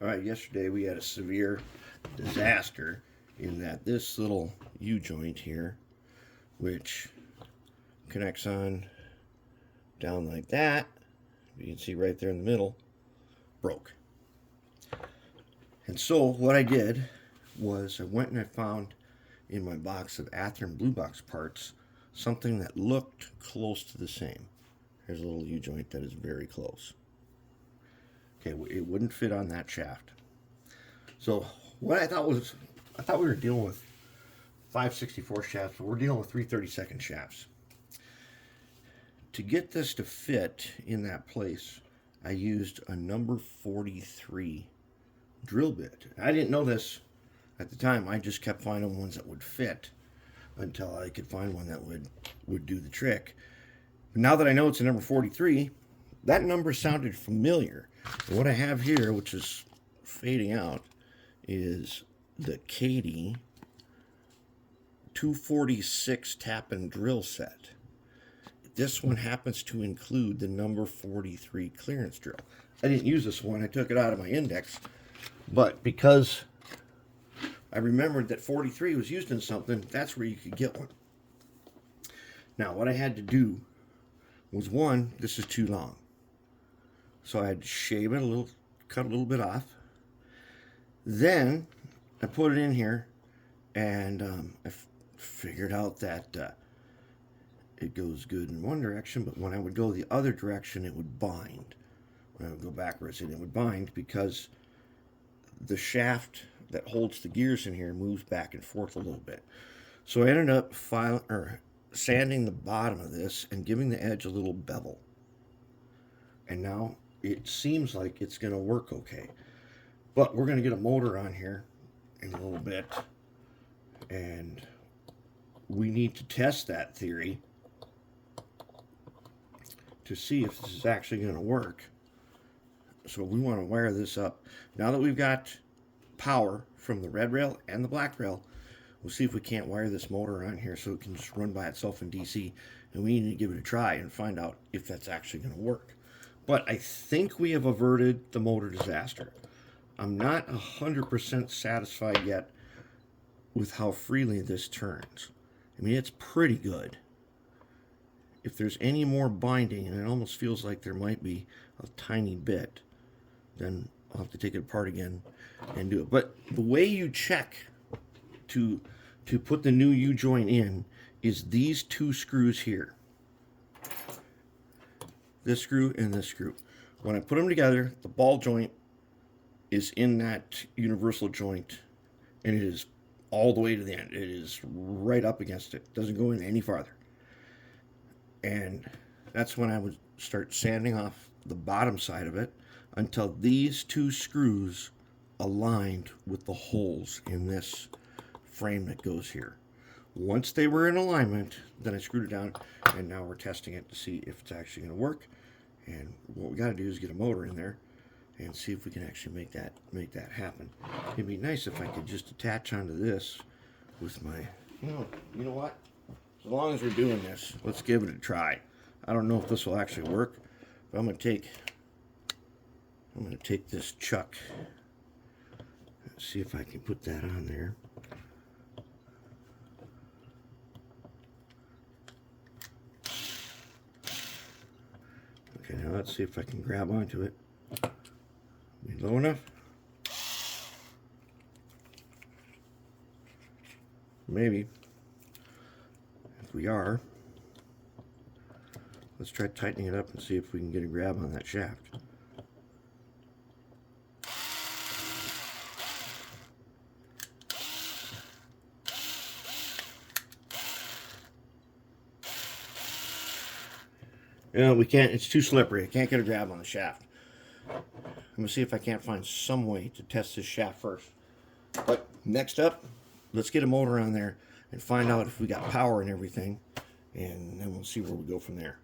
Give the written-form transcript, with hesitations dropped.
All right, yesterday we had a severe disaster in that this little U-joint here, which connects on down like that, you can see right there in the middle, broke. And so what I did was I went and I found in my box of Athearn Blue Box parts something that looked close to the same. Here's a little U-joint that is very close. Okay, it wouldn't fit on that shaft. So what I thought we were dealing with 5/64 shafts, but we're dealing with 3/32 shafts. To get this to fit in that place, I used a number 43 drill bit. I didn't know this at the time. I just kept finding ones that would fit until I could find one that would do the trick. But now that I know it's a number 43, that number sounded familiar. And what I have here, which is fading out, is the Katie 246 tap and drill set. This one happens to include the number 43 clearance drill. I didn't use this one. I took it out of my index. But because I remembered that 43 was used in something, that's where you could get one. Now, what I had to do was, one, this is too long. So I had to shave it a little, cut a little bit off. Then I put it in here, and I figured out that it goes good in one direction, but when I would go the other direction, it would bind. When I would go backwards, it would bind because the shaft that holds the gears in here moves back and forth a little bit. So I ended up sanding the bottom of this and giving the edge a little bevel. And now it seems like it's going to work okay. But we're going to get a motor on here in a little bit, and we need to test that theory to see if this is actually going to work. So we want to wire this up. Now that we've got power from the red rail and the black rail, we'll see if we can't wire this motor on here so it can just run by itself in DC. And we need to give it a try and find out if that's actually going to work. But I think we have averted the motor disaster. I'm not 100% satisfied yet with how freely this turns. I mean, it's pretty good. If there's any more binding, and it almost feels like there might be a tiny bit, then I'll have to take it apart again and do it. But the way you check to put the new U-joint in is these two screws here. This screw and this screw. When I put them together, the ball joint is in that universal joint, and it is all the way to the end. It is right up against it. It doesn't go in any farther. And that's when I would start sanding off the bottom side of it until these two screws aligned with the holes in this frame that goes here. Once they were in alignment, then I screwed it down, and now we're testing it to see if it's actually going to work. And what we got to do is get a motor in there and see if we can actually make that happen. It'd be nice if I could just attach onto this with my, you know what? As long as we're doing this, let's give it a try. I don't know if this will actually work, but I'm going to take this chuck and see if I can put that on there. Okay, now let's see if I can grab onto it. Be low enough? Maybe. If we are, let's try tightening it up and see if we can get a grab on that shaft. No, we can't. It's too slippery. I can't get a grab on the shaft. I'm going to see if I can't find some way to test this shaft first. But next up, let's get a motor on there and find out if we got power and everything. And then we'll see where we go from there.